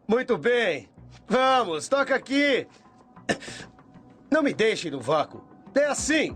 Muito bem. Vamos, toca aqui. Não me deixe no vácuo. É assim.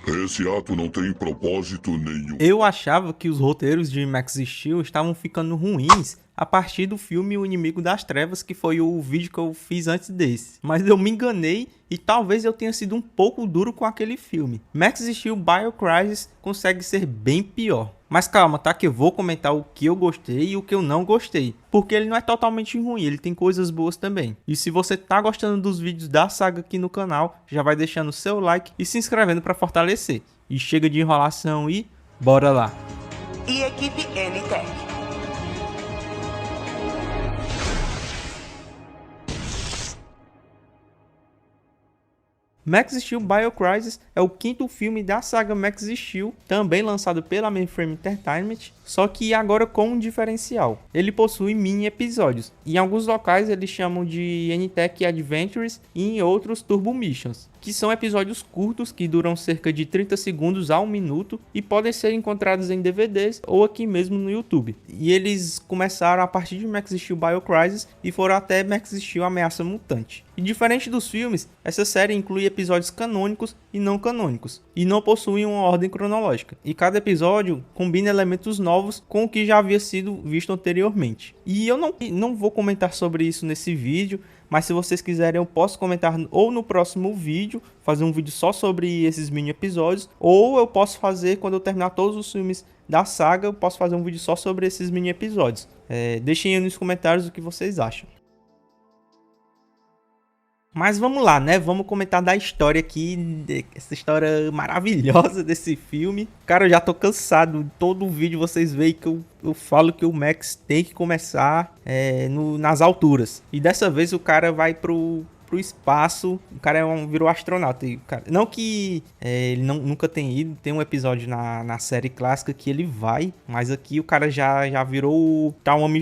Esse ato não tem propósito nenhum. Eu achava que os roteiros de Max Steel estavam ficando ruins a partir do filme O Inimigo das Trevas, que foi o vídeo que eu fiz antes desse. Mas eu me enganei e talvez eu tenha sido um pouco duro com aquele filme. Max Steel Biocrisis consegue ser bem pior. Mas calma, tá? Que eu vou comentar o que eu gostei e o que eu não gostei. Porque ele não é totalmente ruim, ele tem coisas boas também. E se você tá gostando dos vídeos da saga aqui no canal, já vai deixando o seu like e se inscrevendo para fortalecer. E chega de enrolação e bora lá! E equipe NTech. Max Steel Biocrisis é o quinto filme da saga Max Steel, também lançado pela Mainframe Entertainment, só que agora com um diferencial. Ele possui mini episódios. Em alguns locais eles chamam de NTech Adventures e em outros Turbo Missions, que são episódios curtos que duram cerca de 30 segundos a 1 minuto e podem ser encontrados em DVDs ou aqui mesmo no YouTube. E eles começaram a partir de Max Steel Biocrisis e foram até Max Steel Ameaça Mutante. E diferente dos filmes, essa série inclui episódios canônicos e não canônicos, e não possuem uma ordem cronológica. E cada episódio combina elementos novos com o que já havia sido visto anteriormente. E eu não vou comentar sobre isso nesse vídeo, mas se vocês quiserem eu posso comentar ou no próximo vídeo, fazer um vídeo só sobre esses mini episódios, ou eu posso fazer quando eu terminar todos os filmes da saga, eu posso fazer um vídeo só sobre esses mini episódios. Deixem aí nos comentários o que vocês acham. Mas vamos lá, né? Vamos comentar da história aqui, essa história maravilhosa desse filme. Cara, eu já tô cansado. Todo vídeo vocês veem que eu falo que o Max tem que começar nas alturas. E dessa vez o cara vai pro espaço, o cara virou astronauta. E, cara, não que ele nunca tenha ido, tem um episódio na série clássica que ele vai, mas aqui o cara já virou...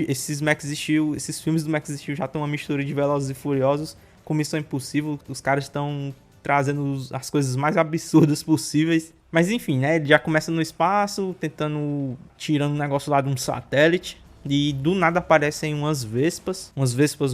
esses filmes do Max Steel já estão uma mistura de Velozes e Furiosos com Missão Impossível. Os caras estão trazendo as coisas mais absurdas possíveis. Mas enfim, né? Ele já começa no espaço, tirando um negócio lá de um satélite. E do nada aparecem umas vespas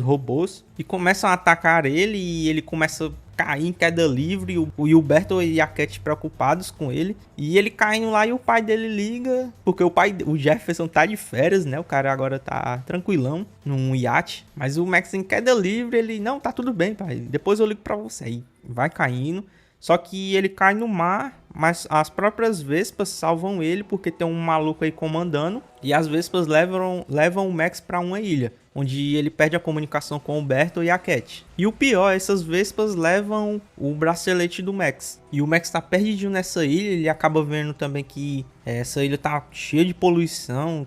robôs, e começam a atacar ele, e ele começa a cair em queda livre. O Gilberto e a Cat preocupados com ele, e ele caindo lá, e o pai dele liga, porque o Jefferson tá de férias, né? O cara agora tá tranquilão num iate, mas o Max em queda livre, ele, não, tá tudo bem, pai, depois eu ligo pra você. Aí vai caindo, só que ele cai no mar, mas as próprias vespas salvam ele, porque tem um maluco aí comandando, e as vespas levam o Max para uma ilha, onde ele perde a comunicação com o Berto e a Cat. E o pior, essas vespas levam o bracelete do Max. E o Max tá perdidinho nessa ilha, ele acaba vendo também que essa ilha tá cheia de poluição,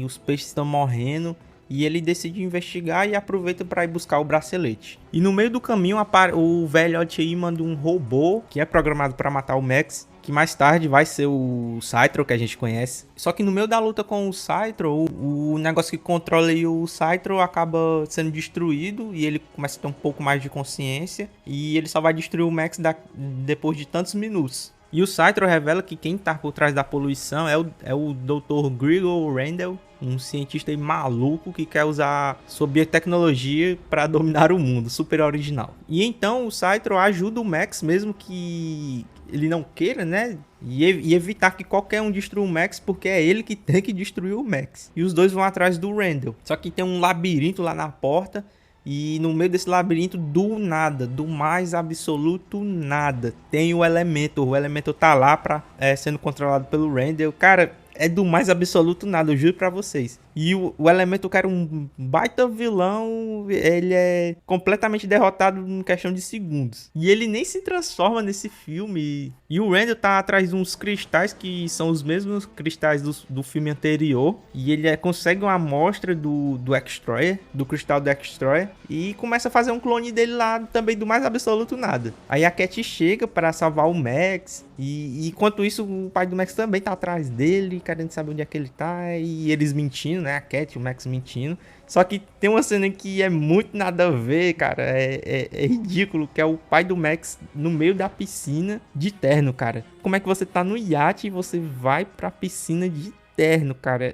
os peixes estão morrendo. E ele decide investigar e aproveita para ir buscar o bracelete. E no meio do caminho, o velhote aí manda um robô que é programado para matar o Max, que mais tarde vai ser o Cytro, que a gente conhece. Só que no meio da luta com o Cytro, o negócio que controla aí o Cytro acaba sendo destruído, e ele começa a ter um pouco mais de consciência, e ele só vai destruir o Max depois de tantos minutos. E o Cytro revela que quem tá por trás da poluição é o Dr. Grigol Randall, um cientista aí maluco que quer usar sua biotecnologia para dominar o mundo, super original. E então o Cytro ajuda o Max, mesmo que ele não queira, né? E evitar que qualquer um destrua o Max, porque é ele que tem que destruir o Max. E os dois vão atrás do Randall. Só que tem um labirinto lá na porta, e no meio desse labirinto, do nada, do mais absoluto nada, tem o Elementor. O Elementor tá lá sendo controlado pelo Randall. Cara, é do mais absoluto nada, eu juro pra vocês. E o Elementor, que era um baita vilão, ele é completamente derrotado em questão de segundos. E ele nem se transforma nesse filme. E o Randall tá atrás de uns cristais que são os mesmos cristais do filme anterior. E ele consegue uma amostra do X-Destroyer, do cristal do X-Destroyer, e começa a fazer um clone dele lá também do mais absoluto nada. Aí a Cat chega para salvar o Max. E enquanto isso, o pai do Max também tá atrás dele, querendo saber onde é que ele tá. E eles mentindo, né? A Cat e o Max mentindo. Só que tem uma cena que é muito nada a ver, cara. É ridículo, que é o pai do Max no meio da piscina de terno, cara. Como é que você tá no iate e você vai pra piscina de eterno, cara.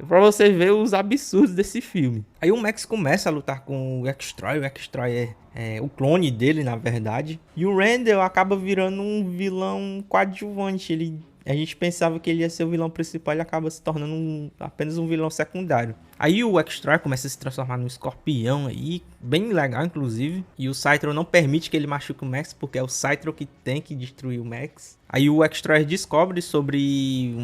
Pra você ver os absurdos desse filme. Aí o Max começa a lutar com o X-Troy. O X-Troy é o clone dele, na verdade. E o Randall acaba virando um vilão coadjuvante. A gente pensava que ele ia ser o vilão principal, ele acaba se tornando apenas um vilão secundário. Aí o X-Troy começa a se transformar num escorpião aí, bem legal inclusive. E o Cytro não permite que ele machuque o Max, porque é o Cytro que tem que destruir o Max. Aí o X-Troy descobre sobre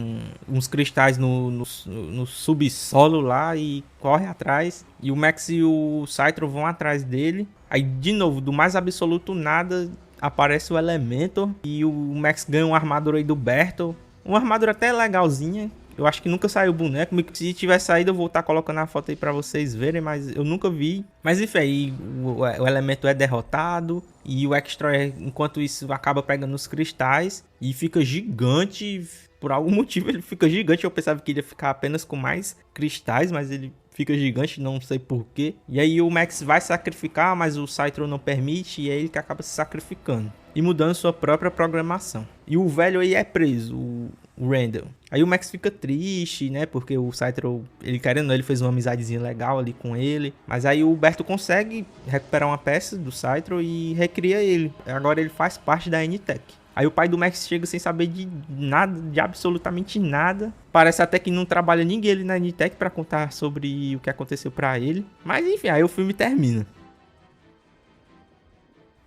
uns cristais no subsolo lá e corre atrás. E o Max e o Cytro vão atrás dele. Aí de novo, do mais absoluto nada, aparece o Elementor e o Max ganha uma armadura aí do Bertolt. Uma armadura até legalzinha. Eu acho que nunca saiu o boneco. Se tiver saído eu vou estar colocando a foto aí pra vocês verem, mas eu nunca vi. Mas enfim, aí o Elementor é derrotado. E o X-Troy, enquanto isso, acaba pegando os cristais e fica gigante. Por algum motivo ele fica gigante. Eu pensava que ele ia ficar apenas com mais cristais, mas ele fica gigante, não sei porquê. E aí o Max vai sacrificar, mas o Cytro não permite, e é ele que acaba se sacrificando e mudando sua própria programação. E o velho aí é preso, o Randall. Aí o Max fica triste, né, porque o Cytro, ele querendo, ele fez uma amizadezinha legal ali com ele. Mas aí o Berto consegue recuperar uma peça do Cytro e recria ele. Agora ele faz parte da N-Tech. Aí o pai do Max chega sem saber de nada, de absolutamente nada. Parece até que não trabalha ninguém ali na N-Tech pra contar sobre o que aconteceu pra ele. Mas enfim, aí o filme termina.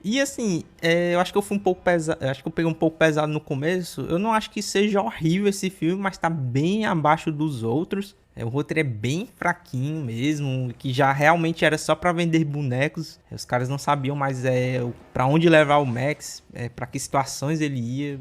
E assim, eu acho que eu fui um pouco pesado. Acho que eu peguei um pouco pesado no começo. Eu não acho que seja horrível esse filme, mas tá bem abaixo dos outros. O roteiro é bem fraquinho mesmo, que já realmente era só pra vender bonecos. Os caras não sabiam mais pra onde levar o Max, pra que situações ele ia.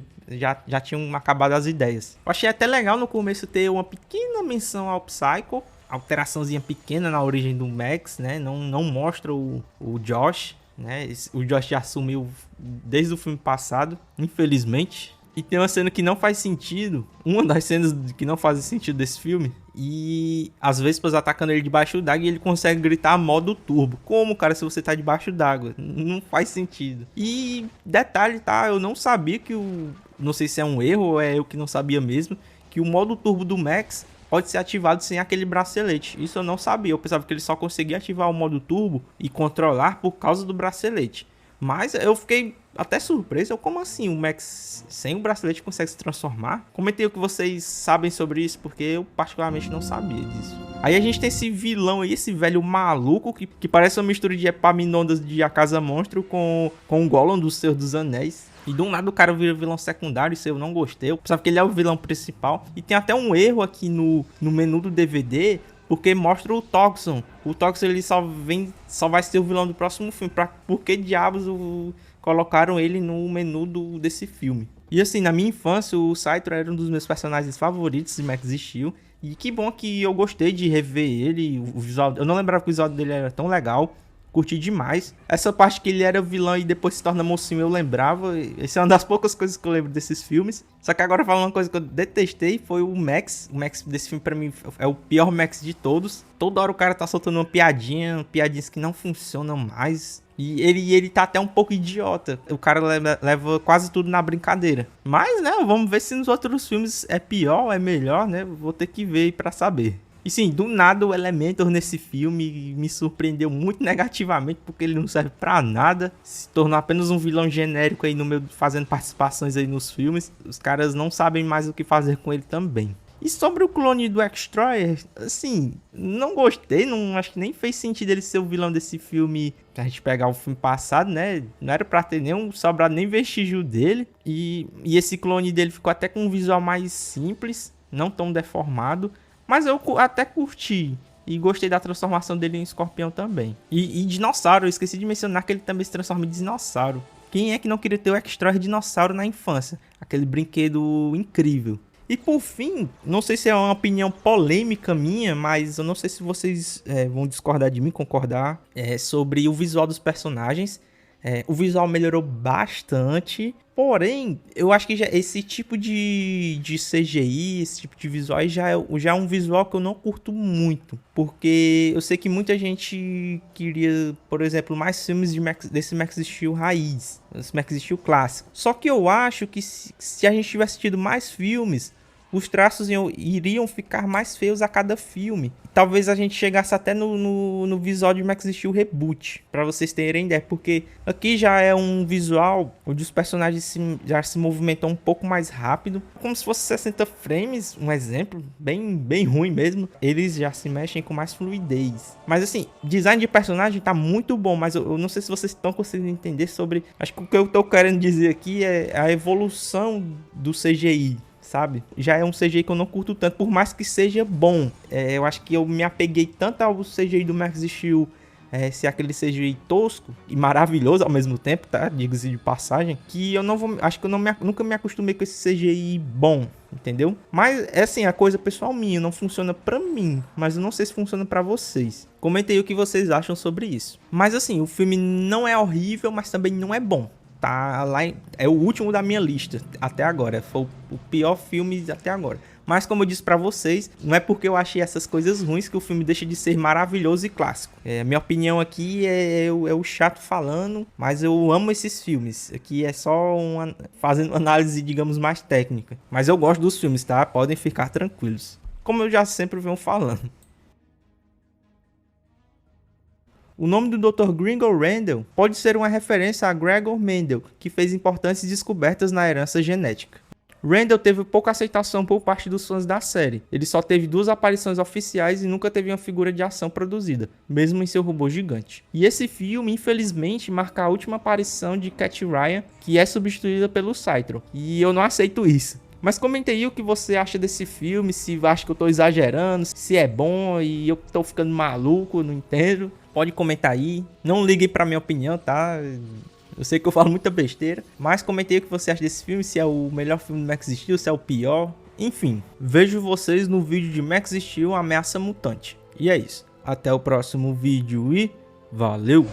Já tinham acabado as ideias. Eu achei até legal no começo ter uma pequena menção ao Psycho. Alteraçãozinha pequena na origem do Max, né? Não mostra o Josh, né? O Josh já sumiu desde o filme passado, infelizmente. E tem uma cena que não faz sentido. Uma das cenas que não faz sentido desse filme. E as Vespas atacando ele debaixo d'água e ele consegue gritar modo turbo. Como, cara, se você tá debaixo d'água? Não faz sentido. E detalhe, tá? Eu não sabia que não sei se é um erro ou é eu que não sabia mesmo. Que o modo turbo do Max pode ser ativado sem aquele bracelete. Isso eu não sabia. Eu pensava que ele só conseguia ativar o modo turbo e controlar por causa do bracelete. Mas eu fiquei até surpreso. Como assim o Max sem o bracelete consegue se transformar? Comentei o que vocês sabem sobre isso, porque eu particularmente não sabia disso. Aí a gente tem esse vilão aí, esse velho maluco que parece uma mistura de Epaminondas de A Casa Monstro com o Gollum do Senhor dos Anéis. E do nada o cara vira vilão secundário, isso eu não gostei. Eu pensava que ele é o vilão principal. E tem até um erro aqui no menu do DVD, porque mostra o Toxon. O Toxon ele só vai ser o vilão do próximo filme. Por que diabos colocaram ele no menu desse filme? E assim, na minha infância, o Cytro era um dos meus personagens favoritos de Max Steel. E que bom que eu gostei de rever ele. O visual, eu não lembrava que o visual dele era tão legal. Curti demais. Essa parte que ele era vilão e depois se torna mocinho eu lembrava. Essa é uma das poucas coisas que eu lembro desses filmes. Só que agora falando uma coisa que eu detestei foi o Max. O Max desse filme pra mim é o pior Max de todos. Toda hora o cara tá soltando piadinhas que não funcionam mais. E ele tá até um pouco idiota. O cara leva quase tudo na brincadeira. Mas, né, vamos ver se nos outros filmes é pior, é melhor, né? Vou ter que ver pra saber. E sim, do nada o Elementor nesse filme me surpreendeu muito negativamente, porque ele não serve pra nada. Se tornou apenas um vilão genérico aí no meio, fazendo participações aí nos filmes. Os caras não sabem mais o que fazer com ele também. E sobre o clone do X-Troy, assim, não gostei, acho que nem fez sentido ele ser o vilão desse filme. Se a gente pegar o filme passado, né, não era pra ter sobrado nem vestígio dele. E esse clone dele ficou até com um visual mais simples, não tão deformado. Mas eu até curti e gostei da transformação dele em escorpião também. E dinossauro, eu esqueci de mencionar que ele também se transforma em dinossauro. Quem é que não queria ter o X-Troy dinossauro na infância? Aquele brinquedo incrível. E por fim, não sei se é uma opinião polêmica minha, mas eu não sei se vocês vão discordar de mim, concordar, sobre o visual dos personagens. O visual melhorou bastante, porém, eu acho que esse tipo de CGI, esse tipo de visual já é um visual que eu não curto muito. Porque eu sei que muita gente queria, por exemplo, mais filmes desse Max Steel raiz, esse Max Steel clássico. Só que eu acho que se a gente tivesse tido mais filmes, os traços iriam ficar mais feios a cada filme. Talvez a gente chegasse até no visual de Max Steel Reboot, pra vocês terem ideia, porque aqui já é um visual onde os personagens já se movimentam um pouco mais rápido, como se fosse 60 frames, um exemplo, bem ruim mesmo. Eles já se mexem com mais fluidez. Mas assim, design de personagem tá muito bom, mas eu não sei se vocês estão conseguindo entender sobre... Acho que o que eu tô querendo dizer aqui é a evolução do CGI. Sabe? Já é um CGI que eu não curto tanto, por mais que seja bom. Eu acho que eu me apeguei tanto ao CGI do Max Steel, ser aquele CGI tosco e maravilhoso ao mesmo tempo, tá? Diga-se de passagem, que eu não vou... Acho que eu nunca me acostumei com esse CGI bom, entendeu? Mas, é assim, a coisa pessoal minha, não funciona pra mim, mas eu não sei se funciona pra vocês. Comentem aí o que vocês acham sobre isso. Mas, assim, o filme não é horrível, mas também não é bom. Tá lá, é o último da minha lista até agora, foi o pior filme até agora. Mas como eu disse pra vocês, não é porque eu achei essas coisas ruins que o filme deixa de ser maravilhoso e clássico. Minha opinião aqui é o chato falando, mas eu amo esses filmes. Aqui é só fazendo análise, digamos, mais técnica. Mas eu gosto dos filmes, tá? Podem ficar tranquilos. Como eu já sempre venho falando. O nome do Dr. Gringo Randall pode ser uma referência a Gregor Mendel, que fez importantes descobertas na herança genética. Randall teve pouca aceitação por parte dos fãs da série. Ele só teve 2 aparições oficiais e nunca teve uma figura de ação produzida, mesmo em seu robô gigante. E esse filme, infelizmente, marca a última aparição de Cat Ryan, que é substituída pelo Cytron. E eu não aceito isso. Mas comente aí o que você acha desse filme, se acha que eu tô exagerando, se é bom e eu tô ficando maluco, não entendo. Pode comentar aí, não liguem pra minha opinião, tá? Eu sei que eu falo muita besteira, mas comente aí o que você acha desse filme, se é o melhor filme do Max Steel, se é o pior. Enfim, vejo vocês no vídeo de Max Steel Ameaça Mutante. E é isso, até o próximo vídeo e valeu!